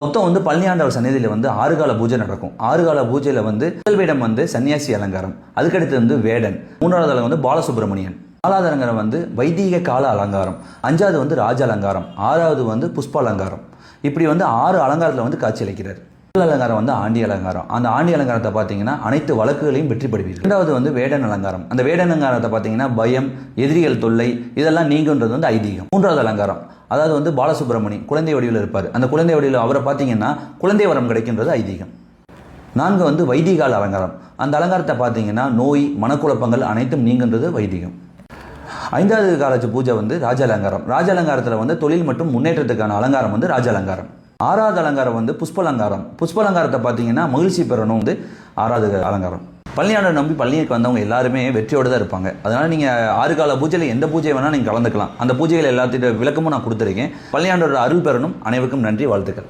மொத்தம் பழனி ஆண்டவர் சன்னதியில் 6 கால பூஜை நடக்கும். 6 கால பூஜையில் முதல் வேடம் சன்னியாசி அலங்காரம், அதுக்கடுத்து வேடன், 3வது அலங்காரம் பாலசுப்ரமணியன், 4வது அலங்காரம் வைதீக கால அலங்காரம், 5வது ராஜ அலங்காரம், 6வது புஷ்ப அலங்காரம். இப்படி 6 அலங்காரத்தில் காட்சியளிக்கிறார். முதல் அலங்காரம் ஆண்டி அலங்காரம். அந்த ஆண்டி அலங்காரத்தை பார்த்தீங்கன்னா அனைத்து வழக்குகளையும் வெற்றி பெறுவீர்கள். 2வது வேடன் அலங்காரம். அந்த வேடன் அலங்காரத்தை பார்த்தீங்கன்னா பயம், எதிரிகள் தொல்லை இதெல்லாம் நீங்குன்றது ஐதீகம். 3வது அலங்காரம் அதாவது பாலசுப்ரமணி குழந்தை வடிவில் இருப்பார். அந்த குழந்தை வடிவில் அவரை பார்த்தீங்கன்னா குழந்தை வரம் கிடைக்கின்றது ஐதீகம். 4 வைதிகால அலங்காரம். அந்த அலங்காரத்தை பார்த்தீங்கன்னா நோய், மனக்குழப்பங்கள் அனைத்தும் நீங்குன்றது வைதிகம். 5வது கால பூஜை ராஜ அலங்காரம். ராஜ அலங்காரத்தில் தொழில் மற்றும் முன்னேற்றத்துக்கான அலங்காரம் ராஜ அலங்காரம். 6வது அலங்காரம் புஷ்ப அலங்காரம். புஷ்ப அலங்காரத்தை பார்த்தீங்கன்னா மகிழ்ச்சி பெறணும் 6வது அலங்காரம். பழனி ஆண்டவர் நம்பி பழனிக்கு வந்தவங்க எல்லாருமே வெற்றியோடு தான் இருப்பாங்க. அதனால் நீங்கள் 6 கால பூஜையில் எந்த பூஜை வேணால் நீங்கள் கலந்துக்கலாம். அந்த பூஜைகள் எல்லாத்திட்ட விளக்கமும் நான் கொடுத்துருக்கேன். பழனி ஆண்டவரோட அருள் பெறணும். அனைவருக்கும் நன்றி, வாழ்த்துக்கள்.